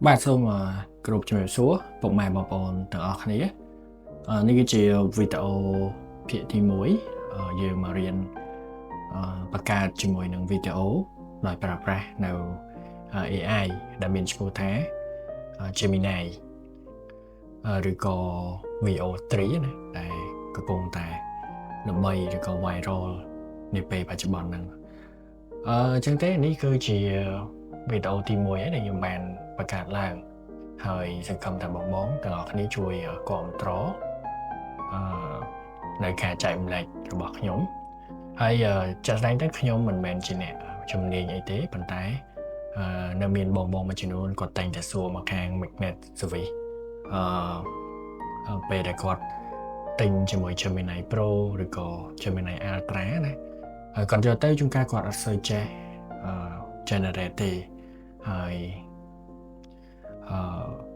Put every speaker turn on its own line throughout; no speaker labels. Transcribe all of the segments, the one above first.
បាទសូមគ្រប់ជំរាបសួរពុកម៉ែបងប្អូនទាំងអស់គ្នានេះគឺជាវីដេអូភាគទី1យើងមករៀនបង្កើតជាមួយនឹងវីដេអូដោយប្រើប្រាស់នៅ AI ដែលមានឈ្មោះថា Gemini ឬក៏ VO3 ណាដែលកំពុងតែល្បីឬក៏ viral នាពេលបច្ចុប្បន្នហ្នឹងអញ្ចឹងទេនេះគឺជាវីដេអូទី1ហើយដែលខ្ញុំបានបង្កើតឡើងហើយសង្ឃឹមថាបងទាំងអស់គ្នាជួយគាំទ្រនៅការចែករំលែករបស់ខ្ញុំហើយចាត់ស្ដែងទៅខ្ញុំមិនមែនជាអ្នកជំនាញអីទេប៉ុន្តែនៅមានបងមួយចំនួនគាត់តែងតែសួរមកខាង Magnet Service ពេលដែលគាត់ទិញជាមួយ Gemini Pro ឬក៏ Gemini Ultra ណាហើយគាត់យកទៅជួនកាលគាត់អត់សូវចេះgenerate ទេហើយ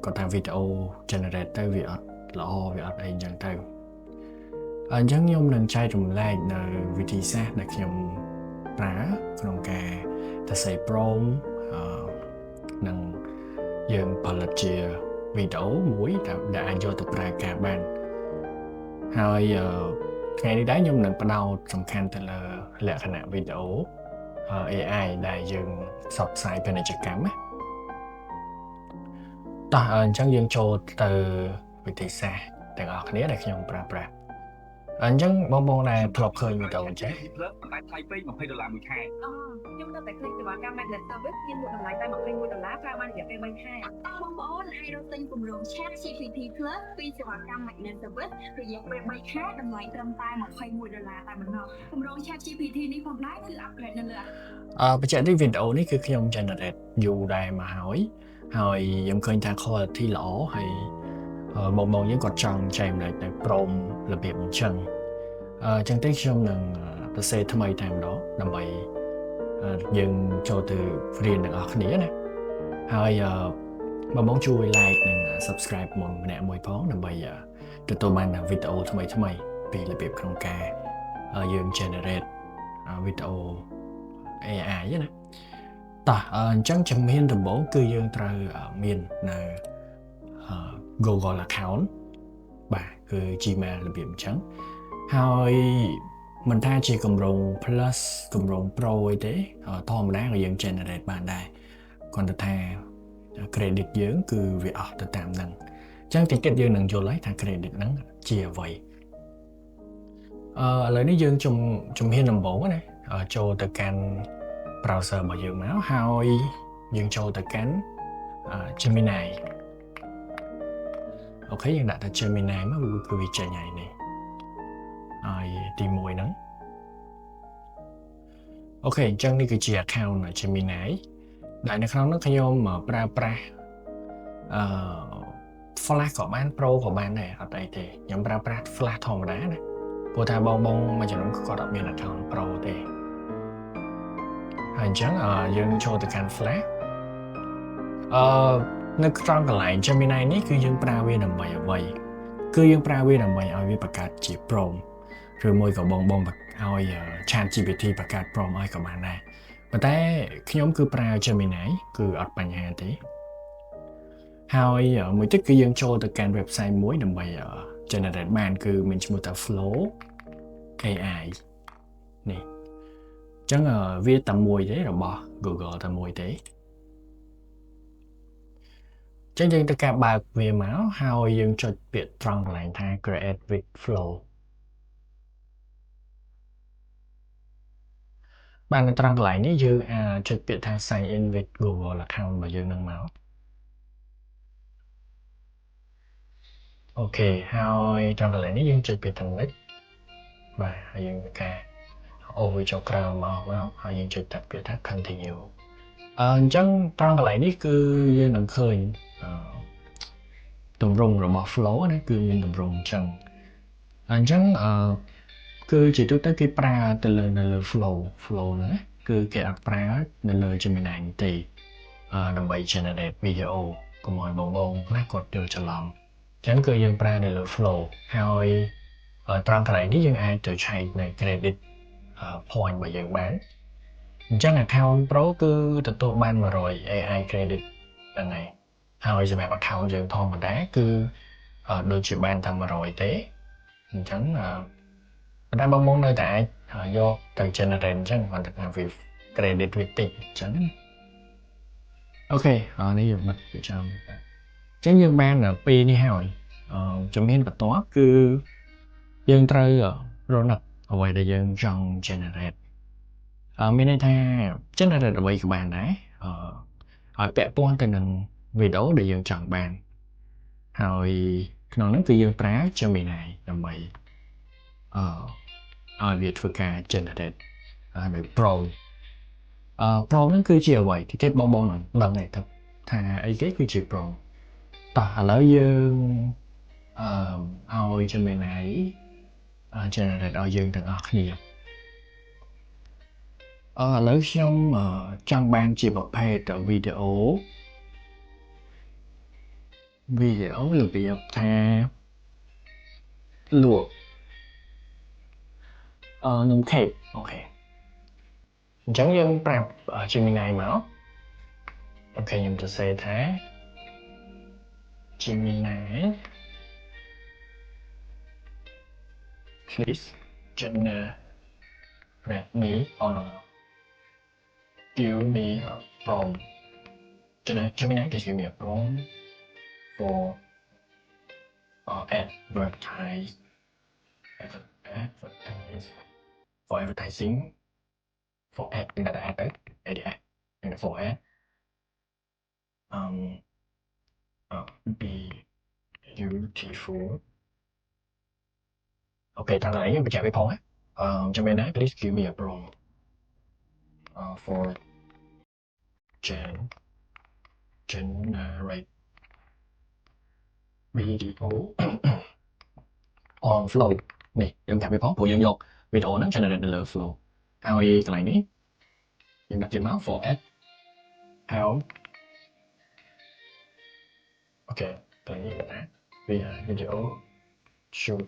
គាត់ថាវីដេអូ generate ទៅវាអត់ល្អវាអត់អីចឹងទៅអញ្ចឹងខ្ញុំនឹងចែករំលែកនៅវិធីសាស្ត្រដែលខ្ញុំប្រើក្នុងការសរសេរ prompt និងយើងផលិតជាវីដេអូមួយដែលអាចយកទៅប្រើការបានហើយថ្ងៃនេះដែរខ្ញុំនឹងផ្ដោតសំខាន់ទៅលើលក្ខណៈវីដេអូ AI ដែលយើងផ្សព្វផ្សាយពាណិជ្ជកម្មណាតោះអញ្ចឹងយើងចូលទៅវិធីសាស្ត្រទាំងអស់គ្នាដែលខ្ញុំប្រើប្រាស់អញ្ចឹងបងដែលធ្លាប់ឃើញវីដេអូអញ្ចឹង
ប៉ុន្តែថ្លៃពេក$20មួយខែ
ខ្ញុំនៅតែឃើញសេវាកម្ម Magnet Service មានមួយតម្លៃតែ$21ប្រើបានរយៈពេល3ខែបងប្អូនអាចរកទិញគម្រោង ChatGPT Plus ពីសេវាកម្ម Magnet Service រយៈពេល3ខែតម្លៃត្រឹមតែ$21តែប៉ុណ្ណោះគម្រោង ChatGPT នេះផងដែរគឺ upgrade នៅលើ
បញ្ជាក់នេះវីដេអូនេះគឺខ្ញុំ generate យូរដែរមកហើយខ្ញុំឃើញថា quality ល្អហើយបងយើងគាត់ចង់ចែករំលែកនៅព្រមរបៀបអញ្ចឹងទេខ្ញុំនឹងសរសេរថ្មីតែម្ដងដើម្បីយើងចូលទៅរៀនទាំងអស់គ្នាណាហើយបងជួយ like និង subscribe ម្នាក់មួយផងដើម្បីទទួលបានវីដេអូថ្មីពីរបៀបក្នុងការយើង generate វីដេអូ AI ណាតោះអញ្ចឹងជំហានដំបូងគឺយើងត្រូវមាននៅ Google account បាទគឺ Gmail របៀបអញ្ចឹងហើយមិនថាជាគម្រោង Plus គម្រោង Pro អីទេធម្មតាក៏យើង generate បានដែរគ្រាន់តែថា credit យើងគឺវាអស់ទៅតាមហ្នឹងអញ្ចឹងតិចទៀតយើងនឹងយល់ហើយថា credit ហ្នឹងជាអ្វីឥឡូវនេះយើងជំហានដំបូងណាចូលទៅកាន់ browser របស់យើងមកហើយយើងចូលទៅកាន់ Gemini អូខេយើងដាក់តែ Gemini មកគឺវាចេញហើយនេះហើយទី1ហ្នឹងអូខេអញ្ចឹងនេះគឺជា account Gemini ដែលនៅក្នុងនោះខ្ញុំប្រើប្រាស់Flash ក៏បាន Pro ក៏បានដែរអត់អីទេខ្ញុំប្រើប្រាស់ Flash ធម្មតាណាព្រោះថាបងមួយចំនួនគាត់អត់មាន account Pro ទេហើយអញ្ចឹងយើងចូលទៅកាន់ Flash នៅក្នុងកន្លែង Gemini នេះគឺយើងប្រើវាដើម្បីអ្វីគឺយើងប្រើវាដើម្បីឲ្យវាបង្កើតជា prompt ឬមួយក៏បងឲ្យ ChatGPT បង្កើត prompt ឲ្យក៏បានដែរប៉ុន្តែខ្ញុំគឺប្រើ Gemini គឺអត់បញ្ហាទេហើយមួយទៀតគឺយើងចូលទៅកាន់ website មួយដើម្បី generate បានគឺមានឈ្មោះថា Flow AI នេះអញ្ចឹងវាតែមួយទេរបស់ Google តែមួយទេចឹងយើងទៅការបើកវាមកហើយយើងចុចពាក្យត្រង់កន្លែងថា create with flow បាននៅត្រង់កន្លែងនេះយើងចុចពាក្យថា sign in with Google account របស់យើងនឹងមកអូខេហើយត្រង់កន្លែងនេះយើងចុចពាក្យថា next បាទហើយយើងការ over ចុចក្រោមមកហើយយើងចុចតាពាក្យថា continue អញ្ចឹងត្រង់កន្លែងនេះគឺយើងនឹងឃើញទម្រង់របស់ flow ណាគឺមានទម្រង់អញ្ចឹងគឺជាទូទៅគេប្រើទៅលើនៅលើ flow ហ្នឹងណាគឺគេអត់ប្រើនៅលើ Gemini ទេដើម្បី generate video កុំឲ្យបងខ្លះគាត់យល់ច្រឡំអញ្ចឹងគឺយើងប្រើនៅលើ flow ហើយត្រង់កន្លែងនេះយើងអាចទៅឆែកនៅ credit point របស់យើងបានអញ្ចឹង account Pro គឺទទួលបាន100 AI credit ហ្នឹងហើយ ហើយសម្រាប់ account យើងធម្មតាគឺដូចជាបានតែ100ទេអញ្ចឹងប៉ុន្តែបងនៅតែអាចយកទៅ generate អញ្ចឹងគាត់ថាវា credit វាតិចអញ្ចឹងអូខេនេះយើងមកពីចាំអញ្ចឹងយើងបាន2នេះហើយជំហានបន្ទាប់គឺយើងត្រូវរកអ្វីដែលយើងចង់ generate មានន័យថា generate អ្វីក៏បានដែរឲ្យពាក់ព័ន្ធទៅនឹងវីដេអូដែលយើងចង់បានហើយក្នុងនោះគឺយើងប្រើ Gemini ដើម្បីឲ្យវាធ្វើការ generate ហើយ Pro ហ្នឹងគឺជាអ្វីទីទៀតបងនឹងដឹងទេថាអីគេគឺជា Pro តោះឥឡូវយើងឲ្យ Gemini generate ឲ្យយើងទាំងអស់គ្នាឥឡូវខ្ញុំចង់បានជាប្រភេទវីដេអូរបៀបថាលក់នំខេកអូខេអញ្ចឹងយើងប្រាប់ Gemini មកអូខេខ្ញុំจะសេថា Gemini please generate me give me a prompt Gemini please give me a prompt for advertising for ad in that ad and for ad be beautiful okay thằng này mình chạy với phone Gemini please give me a prompt for generate video on flow នេះយើងចាប់វាផងព្រោះយើងយកវីដេអូហ្នឹង generate នៅលើ flow ហើយកន្លែងនេះយើងដាក់ជាមក for ad help អូខេកន្លែងនេះដាក់ video shoot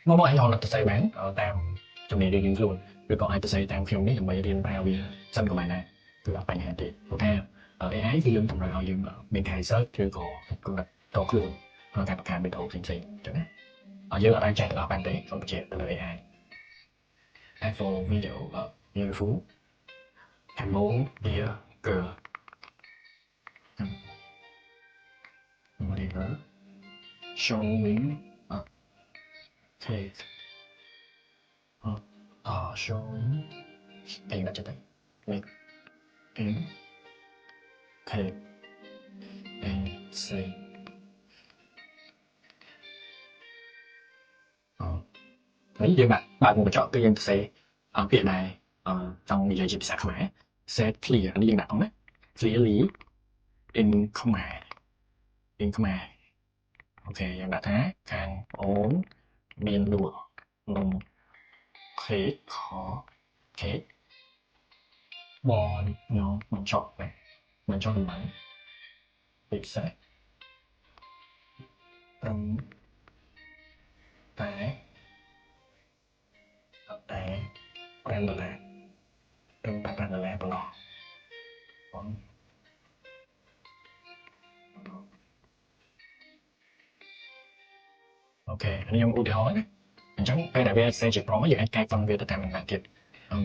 មកអាចរកទៅសេបានតាមជំនាញយើងខ្លួនឬក៏អាចទៅសេតាមខ្ញុំនេះដើម្បីរៀនប្រើវាសិនក៏បានដែរគឺអត់បញ្ហាទេព្រោះថា AI គឺយើងតម្រូវឲ្យយើងមានការ research ឬក៏គាត់តខ្លួនក្នុងការបង្កើតវីដេអូផ្សេងៗអញ្ចឹងណាយើងអត់អាចចេះទាំងអស់បានទេសូមបញ្ជាក់ទៅលើ AI and for video beautiful Cambodia girl showing a cake showing cake đặt cho tay making cake and say đấy giờ bạn một chọn cái dân sẽ việc này trong như vậy sẽ khỏe set clear anh dân đặt không đấy clearly in Khmer ok dân đặt thế càng ổn miền lụa nồng khế khó khế bò nó mình chọn này mình cho mình bánh việc sẽ trong té brand là trong brand là nó ok anh em ưu tiên đấy chẳng cái này về sẽ chỉ có những anh cái phần việc tất cả mình làm thiệt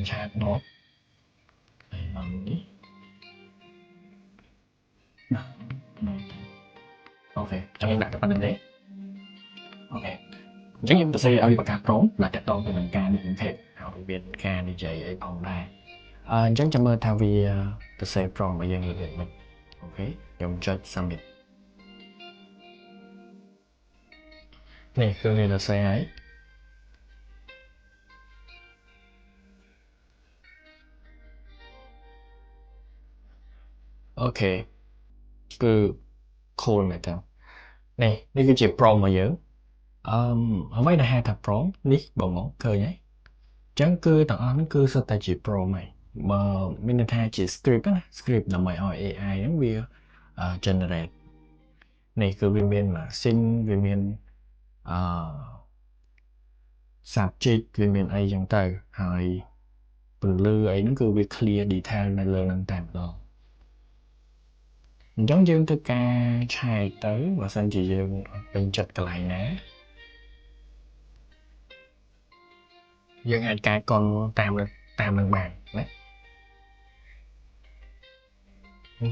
chat nó đi ok cho nên đặt cái phần đấy ok chẳng như tôi sẽ ở bậc cả trốn là chắc tôi mình ca đi những thiệt học viên ca đi chạy ở phòng đây chẳng chăm ơn thao vì tôi sẽ from bây giờ người việt mình ok dùng cho summit nàyคือเราใช้โอเคคือโคนไหมครับนี่คือจีบ prompt มาเยอะkhông phải là hai thập prompt nick bọn ngón cơ nhé chẳng cứ tặng nó cứ sao ta chỉ prompt mày mà mình thay chỉ script á script là mày hỏi AI nó vì generate này cứ viên miền mà xin viên miền sạp chích viên miền ấy chẳng tớiហើយពន្លឺអីហ្នឹងគឺវា clear detail នៅលើនឹងតែម្ដង Giống dương thức ca trai tới và xin chị dương đừng chật lại ná dương ai cái con tam lần bàn đấy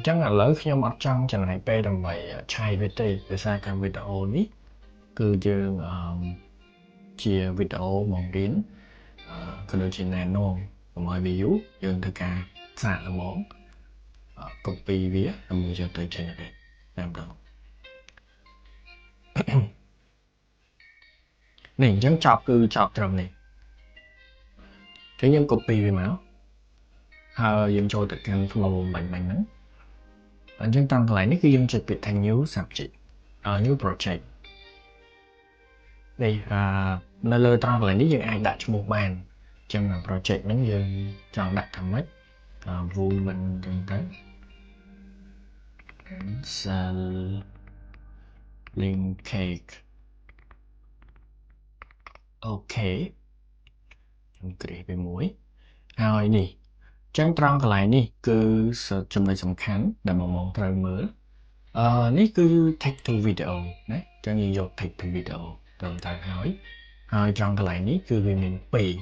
chắc là lỡ khi ông ở trong chẳng này p đầm vậy trai với tì để xa cả video ní cứ dương chia video mong đến cứ được trên này nôn mọi view dương thức ca xả là món copy vía làm người cho tới trên này làm được này chẳng chọc cứ chọc trong này cái nhân copy về máu dân cho tất cả flow mạnh mạnh lắm chúng ta lại những cái dân trực biệt thành new subject new project đây nơi lơ tăng lại những dân ai đặt cho một bàn trong là project những dân chọn đặt thầm mất vui mình từng tới link cake ok chúng kể về muối rồi nè chẳng trăng lại nè cứ trong này sầm khánh để mà mong trời mới nè cứ take to video đấy chẳng như dọc take to video đồng thời hỏi trăng lại nè cứ vì mình bị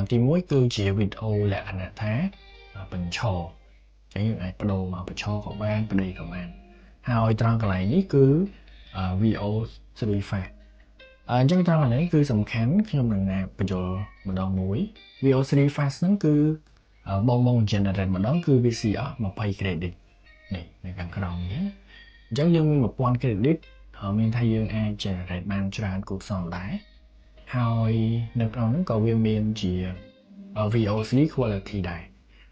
thì mỗi cứ chỉ video là anh thá bình trò chẳng như ai bắt đầu mà bình trò của bạn bên đây của bạn hỏi trăng lại nè cứ video sẽ bị phạt chẳng trăng lại nè cứ sầm khánh khi mà nè bây giờ mình đo mũi video sẽ bị phạt nó cứ bong generate mà đó cứ VCR mà pay credit này càng cái đồng nhé giống như một one credit họ mình thay dương ai generate ban cho anh cuộc sống đáហើយនៅក្នុងហ្នឹងក៏វាមានជា VOC quality ដែរ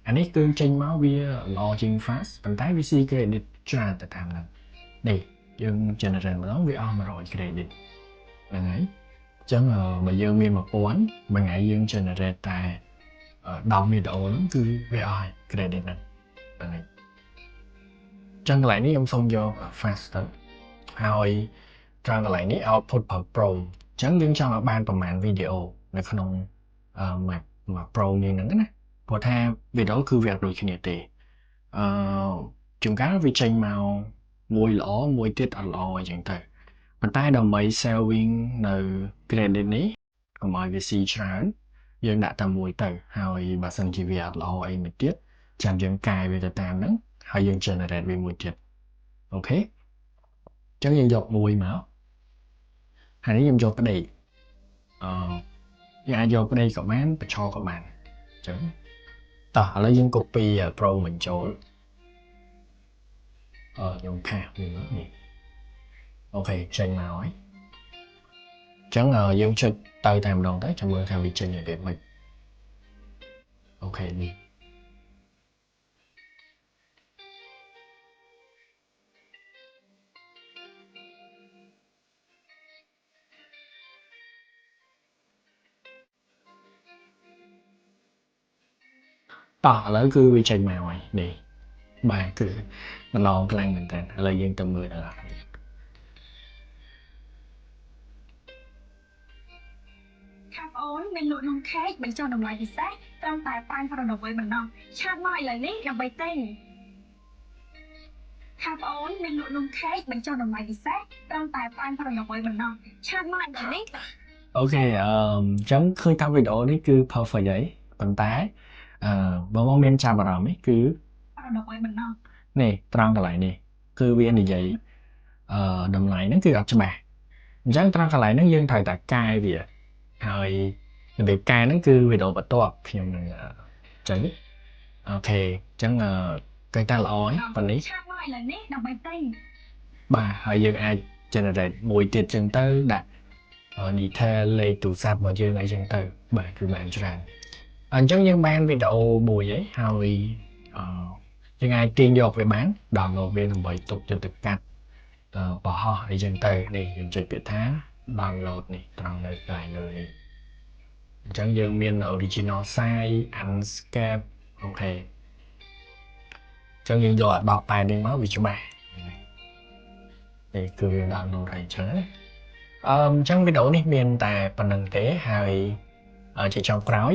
អានេះគឺចេញមកវាល្អជាង fast ប៉ុន្តែ VC credit ច្រើនទៅតាមហ្នឹងនេះយើង generate ម្ដងវាអស់100 credit ហ្នឹងហើយអញ្ចឹងបើយើងមាន1000មួយថ្ងៃយើង generate តែ10 video ហ្នឹងគឺវាអស់ credit ហ្នឹងហ្នឹងហើយចឹងកន្លែងនេះខ្ញុំសុំយក fast ទៅហើយត្រង់កន្លែងនេះ output per pro ចឹងយើងចង់ឲ្យបានប្រមាណ video នៅក្នុងមួយ pro យើងហ្នឹងណាព្រោះថាវីដេអូគឺវាអត់ដូចគ្នាទេជួនកាលវាចេញមកមួយល្អមួយទៀតអត់ល្អអញ្ចឹងទៅប៉ុន្តែដើម្បី saving នៅ credit នេះកុំឲ្យវាស៊ីច្រើនយើងដាក់តែមួយទៅហើយបើសិនជាវាអត់ល្អអីមួយទៀតចាំយើងកែវាទៅតាមហ្នឹងហើយយើង generate វាមួយទៀតអូខេអញ្ចឹងយើងយកមួយមកហើយនេះខ្ញុំយកប្តីយើងអាចយកប្តីក៏បានបញ្ឆោក៏បានអញ្ចឹងតោះឥឡូវយើង copy pro mìnhចូលខ្ញុំខាសវានេះអូខេចេញមកហើយអញ្ចឹងយើងចុចទៅតែម្ដងទៅចាំមើលថាវាចេញរបៀបម៉េចអូខេនេះតោះឥឡូវគឺវាចេញមកហើយនេះបាទគឺมันឡងខ្លាំងមែនតើឥឡូវយើងទៅមើលដល់
ខាប់អូនមានលក់នំខេកបញ្ចុះតម្លៃពិសេសត្រឹមតែ588បណ្ដោះឆាតមកឥឡូវនេះដើម្បីទិញខាប់អូនមានលក់នំខេកបញ្ចុះតម្លៃពិសេសត្រឹមតែ588បណ្ដោះឆាតមកឥឡូវនេះ
អូខេអញ្ចឹងឃើញតាមវីដេអូនេះគឺ perfect ហើយប៉ុន្តែបងមានចាប់អារម្មណ៍នេះគឺ
88បណ្ដោះ
នេះត្រង់កន្លែងនេះគឺវានិយាយតម្លៃហ្នឹងគឺអត់ច្បាស់អញ្ចឹងត្រង់កន្លែងហ្នឹងយើងត្រូវតែកែវាហើយរបៀបកែហ្នឹងគឺវីដេអូបន្ទាប់ខ្ញុំនឹងចេញអូខេអញ្ចឹងកែតែល្អហើយប៉ុណ្នេះ
ឆាតមកឥឡូវនេះដើម្បីទិញ
បាទហើយយើងអាច generate មួយទៀតអញ្ចឹងទៅដាក់ detail លេខទូរស័ព្ទរបស់យើងអីចឹងទៅបាទគឺបានច្រើនអញ្ចឹងយើងបានវីដេអូមួយហើយយើងអាចទាញយកវាបាន download វាដើម្បីទុកយកទៅកាត់បោះអីចឹងទៅនេះខ្ញុំចុចពាក្យថា download នេះត្រង់នៅកន្លែងលើនេះអញ្ចឹងយើងមាន original size unscape អូខេអញ្ចឹងយើងយកអា10ប៉ែនេះមកវាច្បាស់នេះគឺវា download ហើយអញ្ចឹងអញ្ចឹងវីដេអូនេះមានតែប៉ុណ្្នឹងទេហើយជាចុងក្រោយ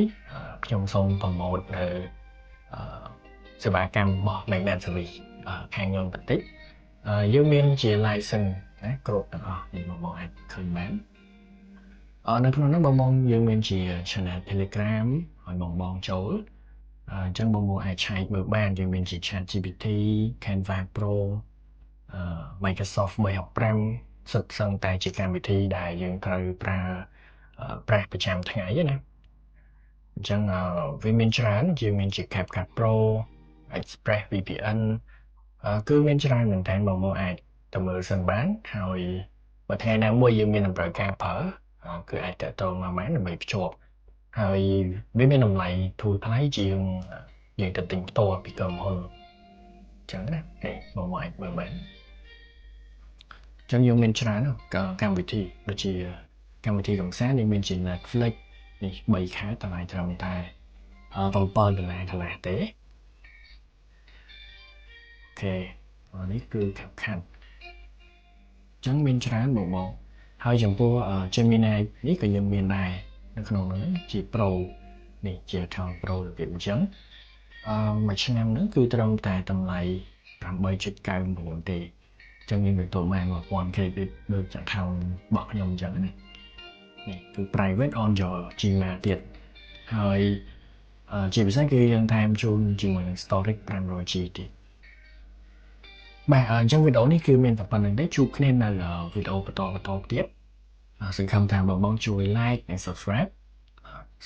ខ្ញុំសូមប្រម៉ូទនៅសេវាកម្មរបស់ Magnet Service ខាងខ្ញុំបន្តិចយើងមានជា license ណាគ្រប់ទាំងអស់នេះបងអាចឃើញបាននៅក្នុងនោះបងយើងមានជា channel Telegram ឲ្យបងចូលអញ្ចឹងបងអាចឆែកមើលបានយើងមានជា ChatGPT Canva Pro Microsoft 365សិតសឹងតែជាកម្មវិធីដែលយើងត្រូវប្រើប្រាស់ប្រចាំថ្ងៃណាអញ្ចឹងវាមានច្រើនយើងមានជា CapCut Pro Express VPN គឺមានច្រើនមែនតើបងអាចទៅមើលសិនបានហើយបើថ្ងៃណាមួយយើងមានតម្រូវការប្រើគឺអាចតាក់ទងមកបានដើម្បីភ្ជាប់ហើយវាមានតម្លៃធូរថ្លៃជាងយើងទៅទិញផ្ទាល់ពីក្រុមហ៊ុនអញ្ចឹងណាបងអាចមើលបានចឹងយើងមានច្រើនកម្មវិធីដូចជាកម្មវិធីកម្សាន្តយើងមានជា Netflix នេះ3ខែតម្លៃត្រឹមតែ$7កន្លះទេអូខេនេះគឺ CapCut ចឹងមានច្រើនបងហើយចំពោះ Gemini នេះក៏យើងមានដែរនៅក្នុងនោះជា Pro នេះជា account Pro របៀបអញ្ចឹងមួយឆ្នាំហ្នឹងគឺត្រឹមតែតម្លៃ 8.99 ទេចឹងយើងទទួលបាន 1000 credit ដូច account របស់ខ្ញុំអញ្ចឹងណានេះគឺ private on your Gmail ទៀតហើយជាពិសេសគឺយើងថែមជូនជាមួយនឹង storage 500GB ទៀតបាទអញ្ចឹងវីដេអូនេះគឺមានតែប៉ុណ្្នឹងទេជួបគ្នានៅវីដេអូបន្តទៀតសង្ឃឹមថាបងជួយ like និង subscribe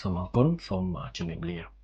សូមអរគុណសូមជម្រាបលា